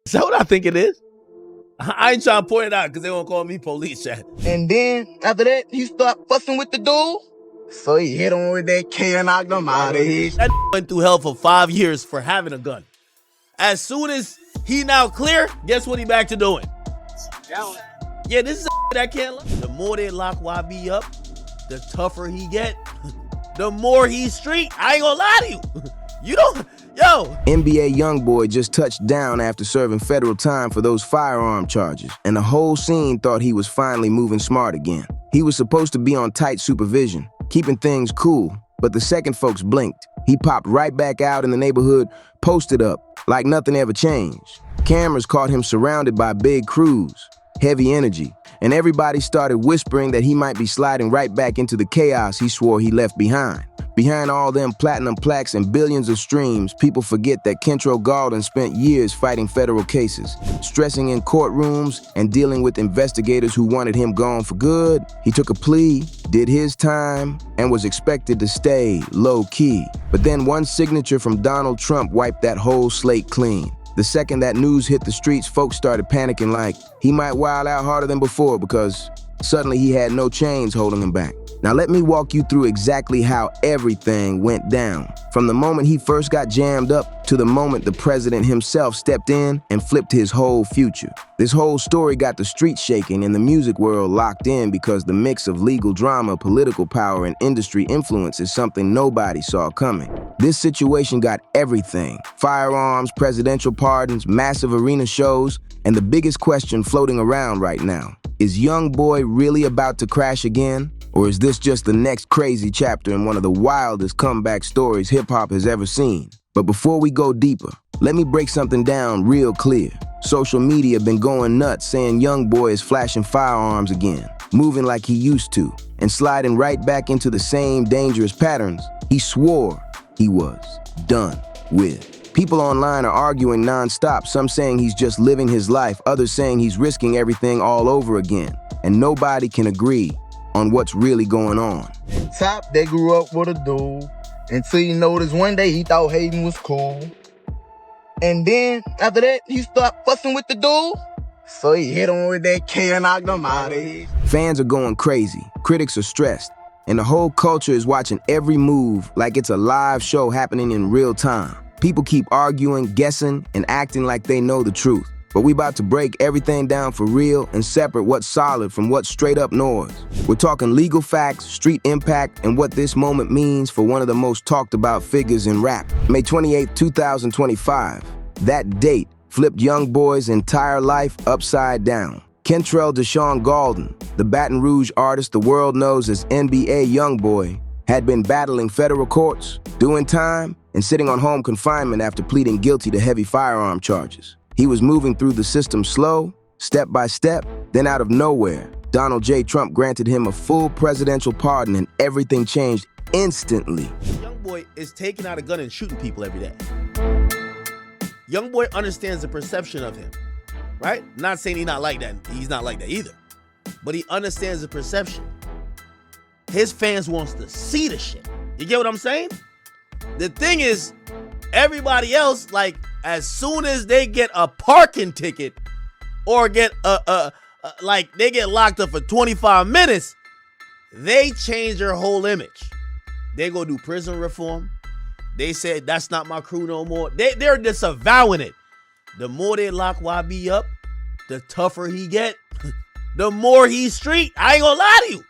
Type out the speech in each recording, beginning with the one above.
Is that what I think it is? I ain't trying to point it out because they won't call me police, chat. And then, after that, he start fussing with the dude. So he hit him with that K and knocked him out of here. That went through hell for 5 years for having a gun. As soon as he now clear, guess what he back to doing? Yeah, this is a that can't lie. The more they lock YB up, the tougher he get. The more he's street. I ain't gonna lie to you. You don't, yo. NBA YoungBoy just touched down after serving federal time for those firearm charges, and the whole scene thought he was finally moving smart again. He was supposed to be on tight supervision, keeping things cool, but the second folks blinked, he popped right back out in the neighborhood, posted up, like nothing ever changed. Cameras caught him surrounded by big crews, heavy energy, and everybody started whispering that he might be sliding right back into the chaos he swore he left behind. Behind all them platinum plaques and billions of streams, people forget that Kentrell Gaulden spent years fighting federal cases, stressing in courtrooms and dealing with investigators who wanted him gone for good. He took a plea, did his time, and was expected to stay low-key. But then one signature from Donald Trump wiped that whole slate clean. The second that news hit the streets, folks started panicking like he might wild out harder than before because suddenly he had no chains holding him back. Now let me walk you through exactly how everything went down. From the moment he first got jammed up to the moment the president himself stepped in and flipped his whole future. This whole story got the streets shaking and the music world locked in because the mix of legal drama, political power, and industry influence is something nobody saw coming. This situation got everything: firearms, presidential pardons, massive arena shows, and the biggest question floating around right now: is YoungBoy really about to crash again? Or is this just the next crazy chapter in one of the wildest comeback stories hip-hop has ever seen? But before we go deeper, let me break something down real clear. Social media been going nuts saying YoungBoy is flashing firearms again, moving like he used to, and sliding right back into the same dangerous patterns he swore he was done with. People online are arguing nonstop, some saying he's just living his life, others saying he's risking everything all over again, and nobody can agree on what's really going on. Top, they grew up with a dude until you noticed one day he thought hating was cool. And then, after that, he start fussing with the dude. So he hit him with that K and knocked him out of here. Fans are going crazy, critics are stressed, and the whole culture is watching every move like it's a live show happening in real time. People keep arguing, guessing, and acting like they know the truth. But we about to break everything down for real and separate what's solid from what's straight up noise. We're talking legal facts, street impact, and what this moment means for one of the most talked about figures in rap. May 28, 2025. That date flipped YoungBoy's entire life upside down. Kentrell Deshaun Gaulden, the Baton Rouge artist the world knows as NBA YoungBoy, had been battling federal courts, doing time, and sitting on home confinement after pleading guilty to heavy firearm charges. He was moving through the system slow, step by step, then out of nowhere, Donald J. Trump granted him a full presidential pardon and everything changed instantly. YoungBoy is taking out a gun and shooting people every day. YoungBoy understands the perception of him, right? Not saying he's not like that. He's not like that either. But he understands the perception. His fans wants to see the shit. You get what I'm saying? The thing is, everybody else, like, as soon as they get a parking ticket or get like they get locked up for 25 minutes, they change their whole image. They go do prison reform. They said, that's not my crew no more. They're disavowing it. The more they lock YB up, the tougher he get. The more he's street. I ain't gonna lie to you.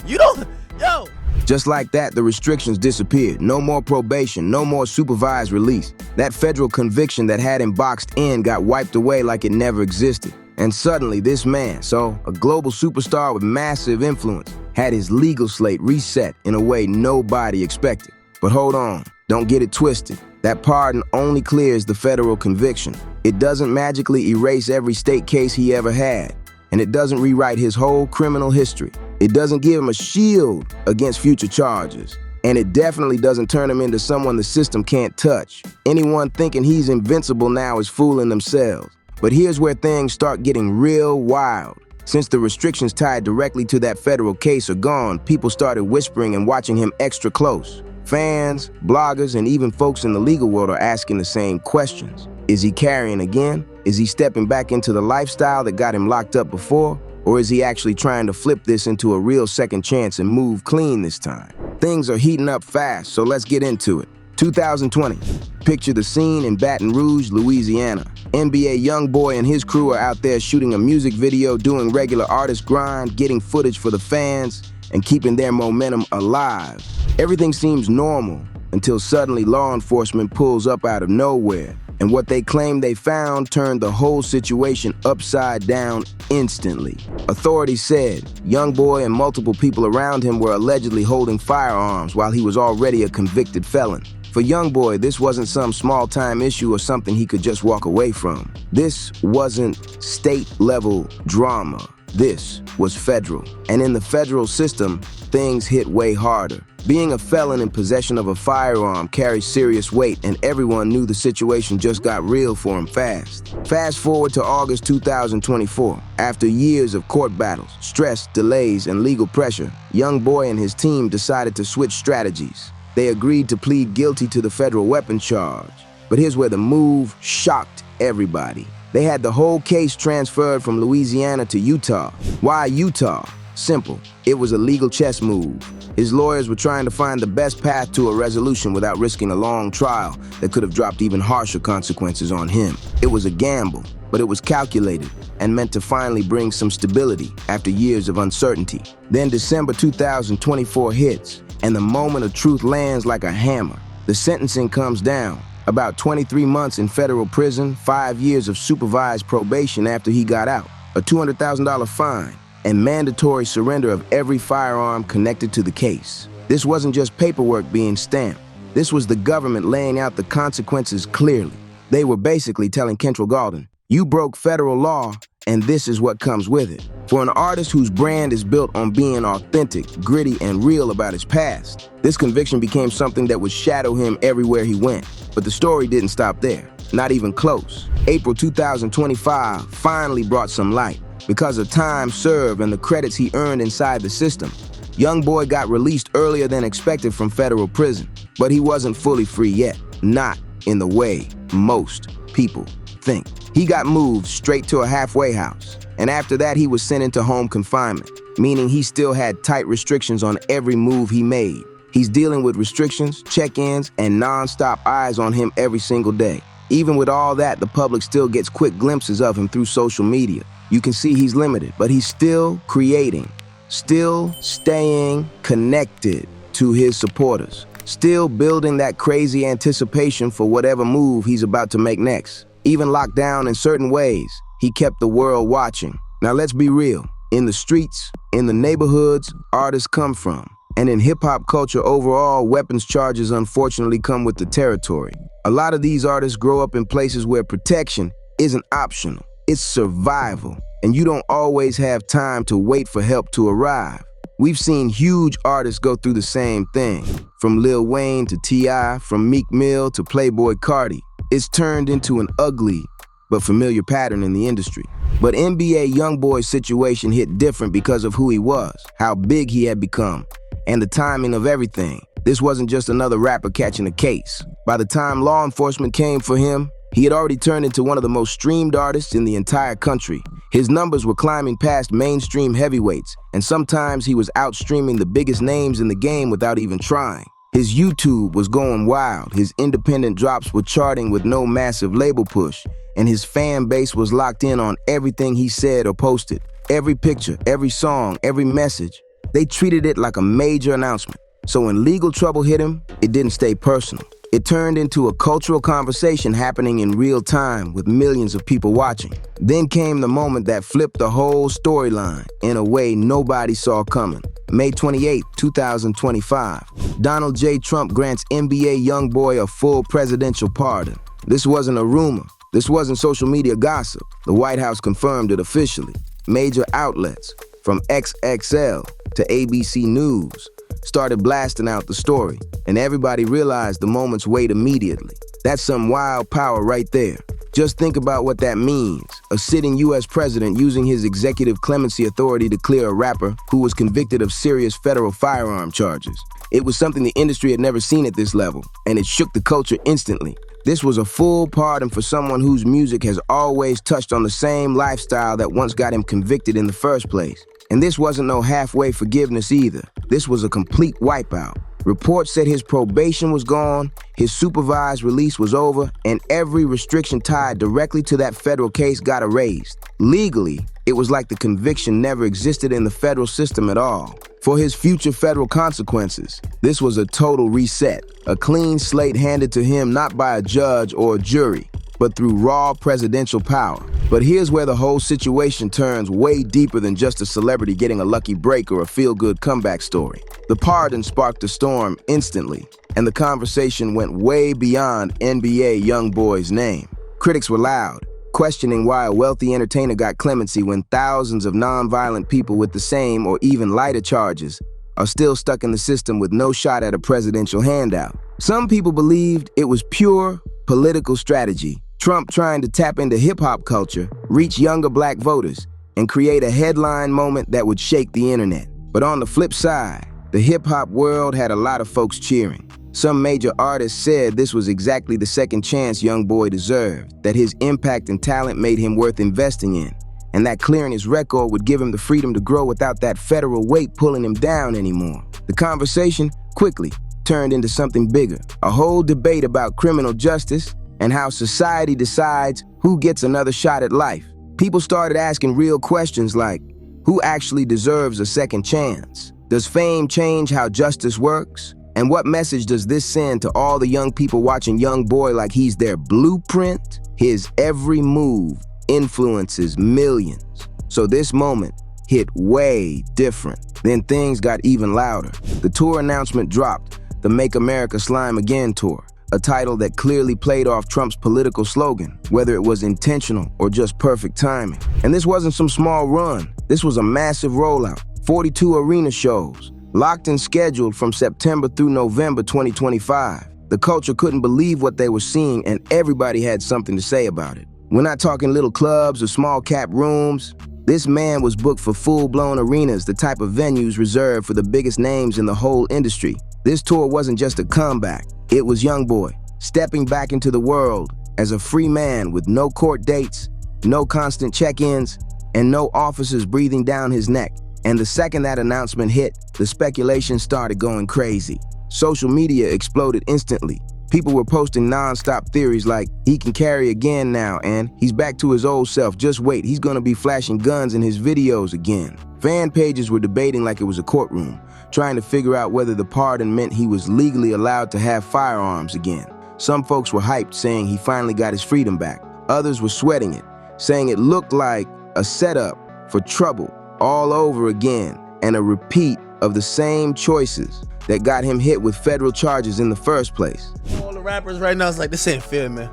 You don't, yo. Just like that, the restrictions disappeared. No more probation, no more supervised release. That federal conviction that had him boxed in got wiped away like it never existed. And suddenly this man, a global superstar with massive influence, had his legal slate reset in a way nobody expected. But hold on, don't get it twisted. That pardon only clears the federal conviction. It doesn't magically erase every state case he ever had. And it doesn't rewrite his whole criminal history. It doesn't give him a shield against future charges. And it definitely doesn't turn him into someone the system can't touch. Anyone thinking he's invincible now is fooling themselves. But here's where things start getting real wild. Since the restrictions tied directly to that federal case are gone, people started whispering and watching him extra close. Fans, bloggers, and even folks in the legal world are asking the same questions. Is he carrying again? Is he stepping back into the lifestyle that got him locked up before? Or is he actually trying to flip this into a real second chance and move clean this time? Things are heating up fast, so let's get into it. 2020. Picture the scene in Baton Rouge, Louisiana. NBA YoungBoy and his crew are out there shooting a music video, doing regular artist grind, getting footage for the fans, and keeping their momentum alive. Everything seems normal until suddenly law enforcement pulls up out of nowhere, and what they claim they found turned the whole situation upside down instantly. Authorities said YoungBoy and multiple people around him were allegedly holding firearms while he was already a convicted felon. For YoungBoy, this wasn't some small-time issue or something he could just walk away from. This wasn't state-level drama. This was federal. And in the federal system, things hit way harder. Being a felon in possession of a firearm carries serious weight, and everyone knew the situation just got real for him fast. Fast forward to August 2024. After years of court battles, stress, delays, and legal pressure, YoungBoy and his team decided to switch strategies. They agreed to plead guilty to the federal weapons charge. But here's where the move shocked everybody. They had the whole case transferred from Louisiana to Utah. Why Utah? Simple. It was a legal chess move. His lawyers were trying to find the best path to a resolution without risking a long trial that could have dropped even harsher consequences on him. It was a gamble, but it was calculated and meant to finally bring some stability after years of uncertainty. Then December 2024 hits, and the moment of truth lands like a hammer. The sentencing comes down. About 23 months in federal prison, 5 years of supervised probation after he got out, a $200,000 fine, and mandatory surrender of every firearm connected to the case. This wasn't just paperwork being stamped. This was the government laying out the consequences clearly. They were basically telling Kentrell Gaulden, you broke federal law, and this is what comes with it. For an artist whose brand is built on being authentic, gritty, and real about his past, this conviction became something that would shadow him everywhere he went. But the story didn't stop there, not even close. April 2025 finally brought some light. Because of time served and the credits he earned inside the system, YoungBoy got released earlier than expected from federal prison. But he wasn't fully free yet, not in the way most people think. He got moved straight to a halfway house, and after that he was sent into home confinement, meaning he still had tight restrictions on every move he made. He's dealing with restrictions, check-ins, and non-stop eyes on him every single day. Even with all that, the public still gets quick glimpses of him through social media. You can see he's limited, but he's still creating, still staying connected to his supporters, still building that crazy anticipation for whatever move he's about to make next. Even locked down in certain ways, he kept the world watching. Now let's be real. In the streets, in the neighborhoods, artists come from. And in hip-hop culture overall, weapons charges unfortunately come with the territory. A lot of these artists grow up in places where protection isn't optional. It's survival, and you don't always have time to wait for help to arrive. We've seen huge artists go through the same thing, from Lil Wayne to T.I., from Meek Mill to Playboi Carti. It's turned into an ugly but familiar pattern in the industry. But NBA YoungBoy's situation hit different because of who he was, how big he had become, and the timing of everything. This wasn't just another rapper catching a case. By the time law enforcement came for him, he had already turned into one of the most streamed artists in the entire country. His numbers were climbing past mainstream heavyweights, and sometimes he was outstreaming the biggest names in the game without even trying. His YouTube was going wild, his independent drops were charting with no massive label push, and his fan base was locked in on everything he said or posted. Every picture, every song, every message, they treated it like a major announcement. So when legal trouble hit him, it didn't stay personal. It turned into a cultural conversation happening in real time with millions of people watching. Then came the moment that flipped the whole storyline in a way nobody saw coming. May 28, 2025, Donald J. Trump grants NBA YoungBoy a full presidential pardon. This wasn't a rumor. This wasn't social media gossip. The White House confirmed it officially. Major outlets, from XXL to ABC News, started blasting out the story, and everybody realized the moment's weight immediately. That's some wild power right there. Just think about what that means. A sitting U.S. president using his executive clemency authority to clear a rapper who was convicted of serious federal firearm charges. It was something the industry had never seen at this level, and it shook the culture instantly. This was a full pardon for someone whose music has always touched on the same lifestyle that once got him convicted in the first place. And this wasn't no halfway forgiveness either. This was a complete wipeout. Reports said his probation was gone, his supervised release was over, and every restriction tied directly to that federal case got erased. Legally, it was like the conviction never existed in the federal system at all. For his future federal consequences, this was a total reset, a clean slate handed to him not by a judge or a jury, but through raw presidential power. But here's where the whole situation turns way deeper than just a celebrity getting a lucky break or a feel-good comeback story. The pardon sparked a storm instantly, and the conversation went way beyond NBA YoungBoy's name. Critics were loud, questioning why a wealthy entertainer got clemency when thousands of non-violent people with the same or even lighter charges are still stuck in the system with no shot at a presidential handout. Some people believed it was pure political strategy, Trump trying to tap into hip-hop culture, reach younger black voters, and create a headline moment that would shake the internet. But on the flip side, the hip-hop world had a lot of folks cheering. Some major artists said this was exactly the second chance YoungBoy deserved, that his impact and talent made him worth investing in, and that clearing his record would give him the freedom to grow without that federal weight pulling him down anymore. The conversation quickly turned into something bigger, a whole debate about criminal justice and how society decides who gets another shot at life. People started asking real questions like, who actually deserves a second chance? Does fame change how justice works? And what message does this send to all the young people watching YoungBoy like he's their blueprint? His every move influences millions. So this moment hit way different. Then things got even louder. The tour announcement dropped, the Make America Slime Again tour, a title that clearly played off Trump's political slogan, whether it was intentional or just perfect timing. And this wasn't some small run. This was a massive rollout, 42 arena shows, locked and scheduled from September through November 2025. The culture couldn't believe what they were seeing, and everybody had something to say about it. We're not talking little clubs or small cap rooms. This man was booked for full-blown arenas, the type of venues reserved for the biggest names in the whole industry. This tour wasn't just a comeback. It was YoungBoy stepping back into the world as a free man with no court dates, no constant check-ins, and no officers breathing down his neck. And the second that announcement hit, the speculation started going crazy. Social media exploded instantly. People were posting non-stop theories like, he can carry again now, and he's back to his old self. Just wait, he's gonna be flashing guns in his videos again. Fan pages were debating like it was a courtroom, trying to figure out whether the pardon meant he was legally allowed to have firearms again. Some folks were hyped, saying he finally got his freedom back. Others were sweating it, saying it looked like a setup for trouble all over again and a repeat of the same choices that got him hit with federal charges in the first place. All the rappers right now, it's like, this ain't fair, man.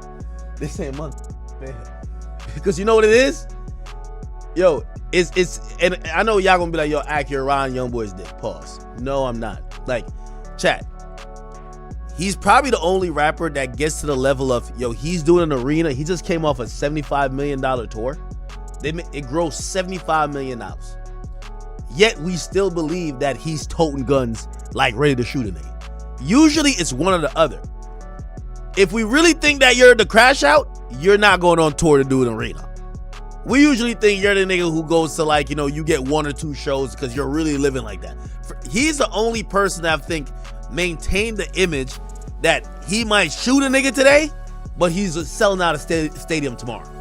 This ain't money, man. Because you know what it is? Yo, and I know y'all gonna be like, yo, Ak, you're around YoungBoy's dick. Pause. No, I'm not. Like, chat. He's probably the only rapper that gets to the level of, yo, he's doing an arena. He just came off a $75 million tour. It grossed $75 million. Yet we still believe that he's toting guns like ready to shoot a nigga. Usually it's one or the other. If we really think that you're the crash out, you're not going on tour to do an arena. We usually think you're the nigga who goes to, like, you know, you get 1 or 2 shows because you're really living like that. He's the only person that I think maintained the image that he might shoot a nigga today, but he's selling out a stadium tomorrow.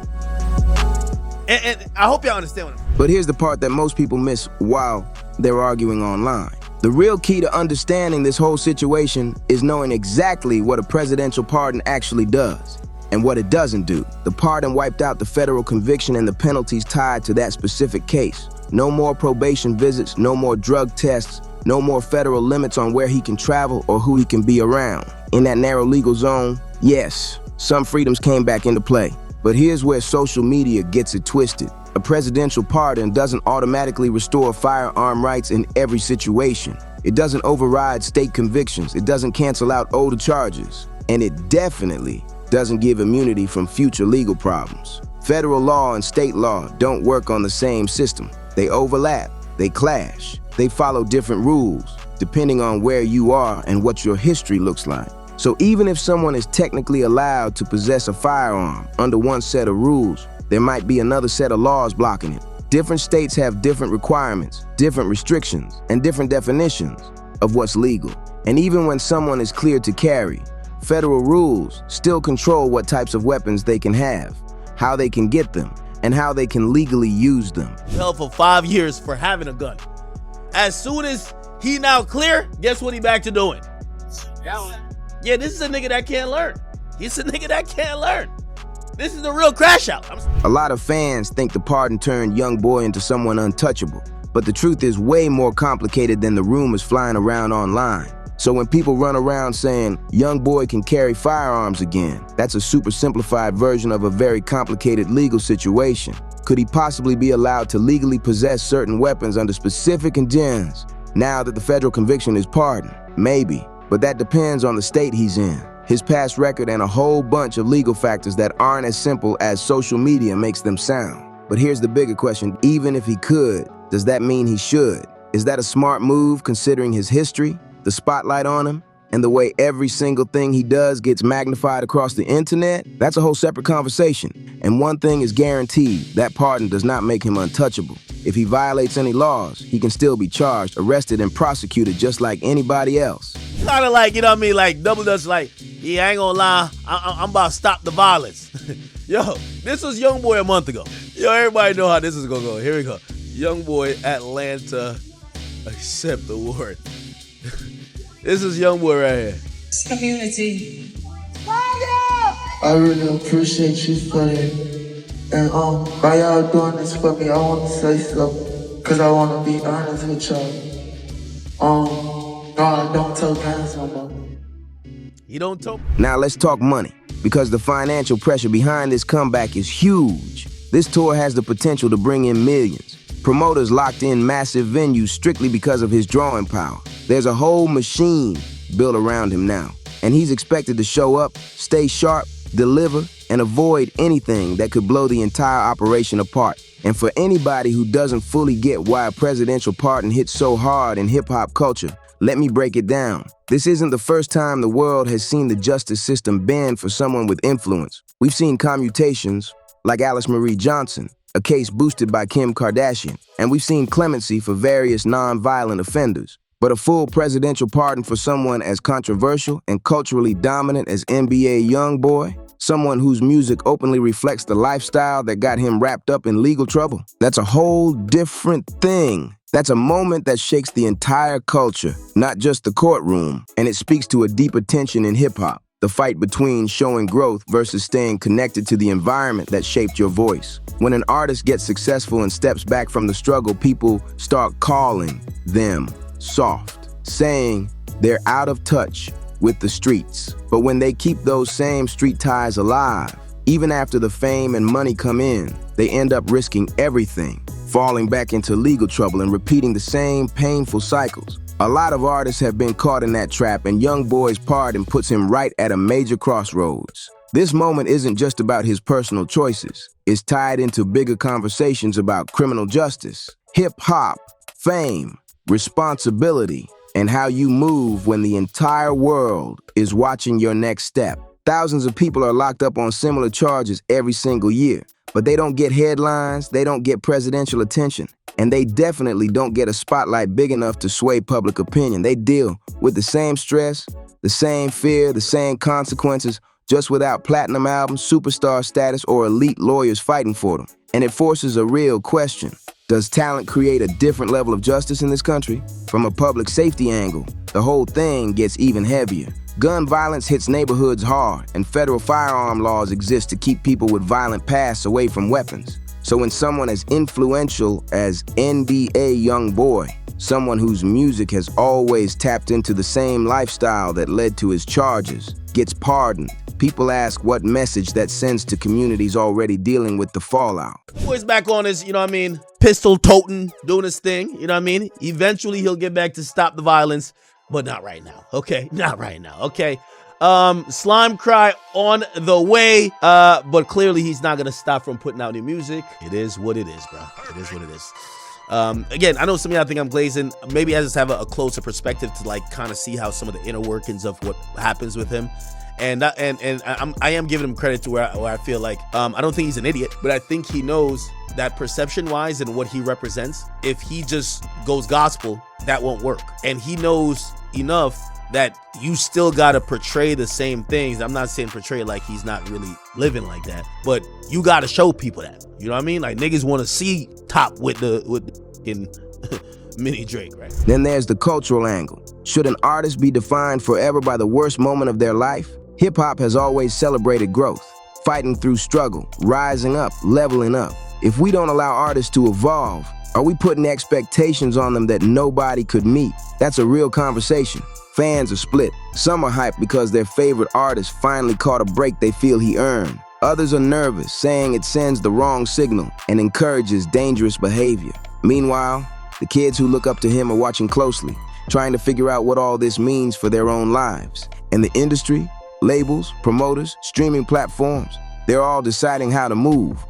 And I hope y'all understand what I'm saying. But here's the part that most people miss while they're arguing online. The real key to understanding this whole situation is knowing exactly what a presidential pardon actually does and what it doesn't do. The pardon wiped out the federal conviction and the penalties tied to that specific case. No more probation visits, no more drug tests, no more federal limits on where he can travel or who he can be around. In that narrow legal zone, yes, some freedoms came back into play. But here's where social media gets it twisted. A presidential pardon doesn't automatically restore firearm rights in every situation. It doesn't override state convictions. It doesn't cancel out older charges. And it definitely doesn't give immunity from future legal problems. Federal law and state law don't work on the same system. They overlap, they clash, they follow different rules, depending on where you are and what your history looks like. So even if someone is technically allowed to possess a firearm under one set of rules, there might be another set of laws blocking it. Different states have different requirements, different restrictions, and different definitions of what's legal. And even when someone is cleared to carry, federal rules still control what types of weapons they can have, how they can get them, and how they can legally use them. Held for 5 years for having a gun. As soon as he now clear, guess what he back to doing? Yeah, this is a nigga that can't learn. He's a nigga that can't learn. This is the real crash out. A lot of fans think the pardon turned YoungBoy into someone untouchable, but the truth is way more complicated than the rumors flying around online. So when people run around saying YoungBoy can carry firearms again, that's a super simplified version of a very complicated legal situation. Could he possibly be allowed to legally possess certain weapons under specific conditions now that the federal conviction is pardoned? Maybe, but that depends on the state he's in, his past record, and a whole bunch of legal factors that aren't as simple as social media makes them sound. But here's the bigger question: even if he could, does that mean he should? Is that a smart move considering his history, the spotlight on him, and the way every single thing he does gets magnified across the internet? That's a whole separate conversation. And one thing is guaranteed: that pardon does not make him untouchable. If he violates any laws, he can still be charged, arrested, and prosecuted just like anybody else. Kind of like, you know what I mean, like Double Dutch, like, yeah, I ain't gonna lie, I'm about to stop the violence. Yo, this was YoungBoy a month ago. Yo, everybody know how this is gonna go. Here we go. YoungBoy, Atlanta, accept the award. This is YoungBoy right here. Community. I really appreciate you for that. And while y'all doing this for me, I want to say something, cause I want to be honest with y'all. No, I don't tell guys no more. You don't talk. Now let's talk money, because the financial pressure behind this comeback is huge. This tour has the potential to bring in millions. Promoters locked in massive venues strictly because of his drawing power. There's a whole machine built around him now, and he's expected to show up, stay sharp, deliver, and avoid anything that could blow the entire operation apart. And for anybody who doesn't fully get why a presidential pardon hits so hard in hip-hop culture, let me break it down. This isn't the first time the world has seen the justice system bend for someone with influence. We've seen commutations, like Alice Marie Johnson, a case boosted by Kim Kardashian, and we've seen clemency for various non-violent offenders. But a full presidential pardon for someone as controversial and culturally dominant as NBA YoungBoy, someone whose music openly reflects the lifestyle that got him wrapped up in legal trouble, that's a whole different thing. That's a moment that shakes the entire culture, not just the courtroom, and it speaks to a deeper tension in hip-hop, the fight between showing growth versus staying connected to the environment that shaped your voice. When an artist gets successful and steps back from the struggle, people start calling them soft, saying they're out of touch with the streets. But when they keep those same street ties alive, even after the fame and money come in, they end up risking everything, falling back into legal trouble and repeating the same painful cycles. A lot of artists have been caught in that trap, and YoungBoy's pardon puts him right at a major crossroads. This moment isn't just about his personal choices. It's tied into bigger conversations about criminal justice, hip-hop, fame, responsibility, and how you move when the entire world is watching your next step. Thousands of people are locked up on similar charges every single year, but they don't get headlines, they don't get presidential attention, and they definitely don't get a spotlight big enough to sway public opinion. They deal with the same stress, the same fear, the same consequences, just without platinum albums, superstar status, or elite lawyers fighting for them. And it forces a real question. Does talent create a different level of justice in this country? From a public safety angle, the whole thing gets even heavier. Gun violence hits neighborhoods hard, and federal firearm laws exist to keep people with violent pasts away from weapons. So when someone as influential as NBA YoungBoy, someone whose music has always tapped into the same lifestyle that led to his charges, gets pardoned, people ask what message that sends to communities already dealing with the fallout. Boy's back on his, you know what I mean, pistol toting, doing his thing, you know what I mean? Eventually he'll get back to stop the violence, but not right now, okay? Not right now, okay? Slime Cry on the way, but clearly he's not gonna stop from putting out new music. It is what it is, bro. It is what it is. Again, I know some of y'all think I'm glazing. Maybe I just have a closer perspective to like kind of see how some of the inner workings of what happens with him. And I am giving him credit to where I feel like I don't think he's an idiot, but I think he knows that perception-wise and what he represents, if he just goes gospel, that won't work. And he knows enough that you still gotta portray the same things. I'm not saying portray like he's not really living like that, but you gotta show people that. You know what I mean? Like niggas want to see Top with the in mini Drake, right? Then there's the cultural angle. Should an artist be defined forever by the worst moment of their life? Hip-hop has always celebrated growth, fighting through struggle, rising up, leveling up. If we don't allow artists to evolve, are we putting expectations on them that nobody could meet? That's a real conversation. Fans are split. Some are hyped because their favorite artist finally caught a break they feel he earned. Others are nervous, saying it sends the wrong signal and encourages dangerous behavior. Meanwhile, the kids who look up to him are watching closely, trying to figure out what all this means for their own lives. And the industry, labels, promoters, streaming platforms, they're all deciding how to move.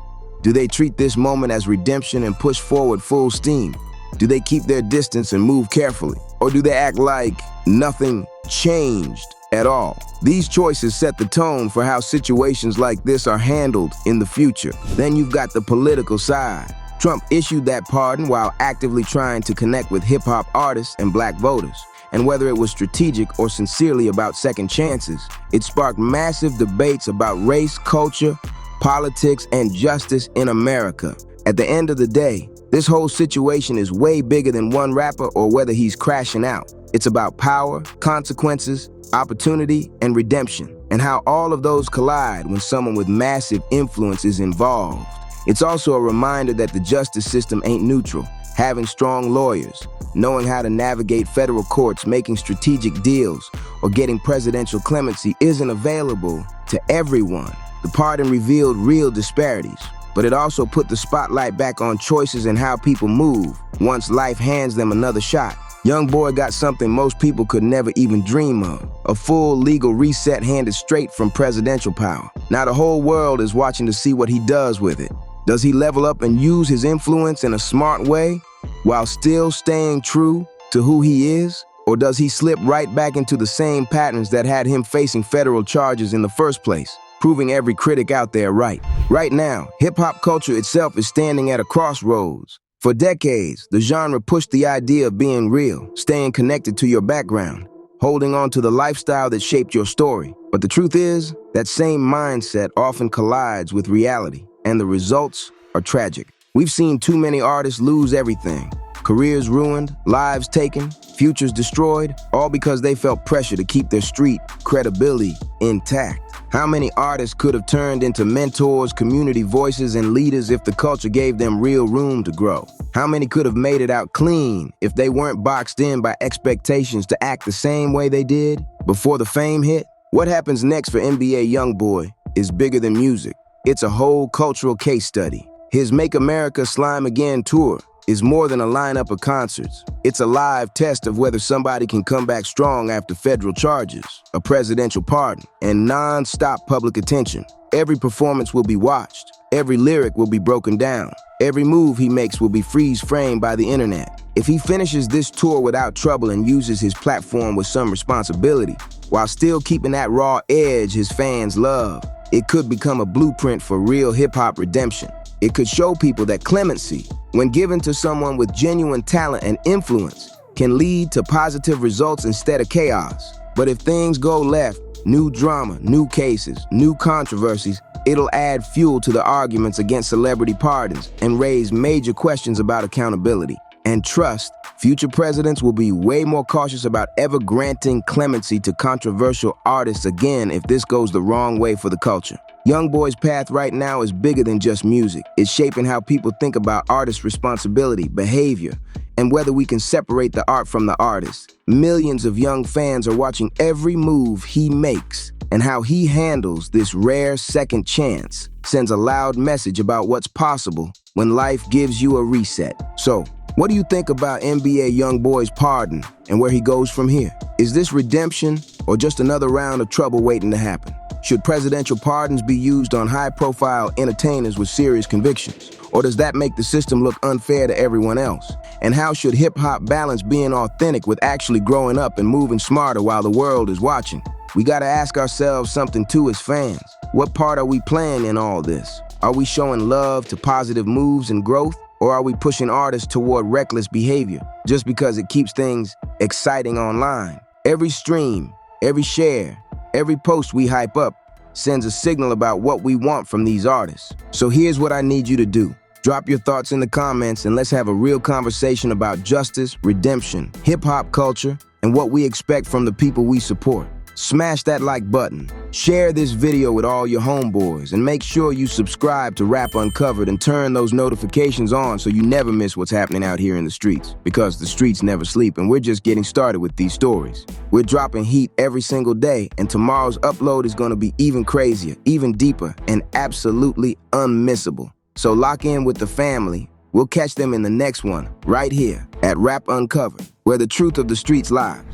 Do they treat this moment as redemption and push forward full steam? Do they keep their distance and move carefully? Or do they act like nothing changed at all? These choices set the tone for how situations like this are handled in the future. Then you've got the political side. Trump issued that pardon while actively trying to connect with hip-hop artists and black voters. And whether it was strategic or sincerely about second chances, it sparked massive debates about race, culture, politics, and justice in America. At the end of the day, this whole situation is way bigger than one rapper or whether he's crashing out. It's about power, consequences, opportunity, and redemption, and how all of those collide when someone with massive influence is involved. It's also a reminder that the justice system ain't neutral. Having strong lawyers, knowing how to navigate federal courts, making strategic deals, or getting presidential clemency isn't available to everyone. The pardon revealed real disparities, but it also put the spotlight back on choices and how people move once life hands them another shot. YoungBoy got something most people could never even dream of, a full legal reset handed straight from presidential power. Now the whole world is watching to see what he does with it. Does he level up and use his influence in a smart way while still staying true to who he is? Or does he slip right back into the same patterns that had him facing federal charges in the first place, proving every critic out there right? Right now, hip-hop culture itself is standing at a crossroads. For decades, the genre pushed the idea of being real, staying connected to your background, holding on to the lifestyle that shaped your story. But the truth is, that same mindset often collides with reality, and the results are tragic. We've seen too many artists lose everything. Careers ruined, lives taken, futures destroyed, all because they felt pressure to keep their street credibility intact. How many artists could have turned into mentors, community voices, and leaders if the culture gave them real room to grow? How many could have made it out clean if they weren't boxed in by expectations to act the same way they did before the fame hit? What happens next for NBA YoungBoy is bigger than music. It's a whole cultural case study. His Make America Slime Again tour is more than a lineup of concerts. It's a live test of whether somebody can come back strong after federal charges, a presidential pardon, and non-stop public attention. Every performance will be watched. Every lyric will be broken down. Every move he makes will be freeze-framed by the internet. If he finishes this tour without trouble and uses his platform with some responsibility, while still keeping that raw edge his fans love, it could become a blueprint for real hip-hop redemption. It could show people that clemency, when given to someone with genuine talent and influence, can lead to positive results instead of chaos. But if things go left, new drama, new cases, new controversies, it'll add fuel to the arguments against celebrity pardons and raise major questions about accountability. And trust, future presidents will be way more cautious about ever granting clemency to controversial artists again if this goes the wrong way for the culture. YoungBoy's path right now is bigger than just music. It's shaping how people think about artists' responsibility, behavior, and whether we can separate the art from the artist. Millions of young fans are watching every move he makes, and how he handles this rare second chance sends a loud message about what's possible when life gives you a reset. So, What do you think about NBA YoungBoy's pardon and where he goes from here? Is this redemption or just another round of trouble waiting to happen? Should presidential pardons be used on high-profile entertainers with serious convictions? Or does that make the system look unfair to everyone else? And how should hip-hop balance being authentic with actually growing up and moving smarter while the world is watching? We gotta ask ourselves something too as fans. What part are we playing in all this? Are we showing love to positive moves and growth? Or are we pushing artists toward reckless behavior just because it keeps things exciting online? Every stream, every share, every post we hype up sends a signal about what we want from these artists. So here's what I need you to do. Drop your thoughts in the comments and let's have a real conversation about justice, redemption, hip-hop culture, and what we expect from the people we support. Smash that like button, share this video with all your homeboys, and make sure you subscribe to Rap Uncovered and turn those notifications on so you never miss what's happening out here in the streets. Because the streets never sleep and we're just getting started with these stories. We're dropping heat every single day, and tomorrow's upload is gonna be even crazier, even deeper, and absolutely unmissable. So lock in with the family. We'll catch them in the next one, right here at Rap Uncovered, where the truth of the streets lives.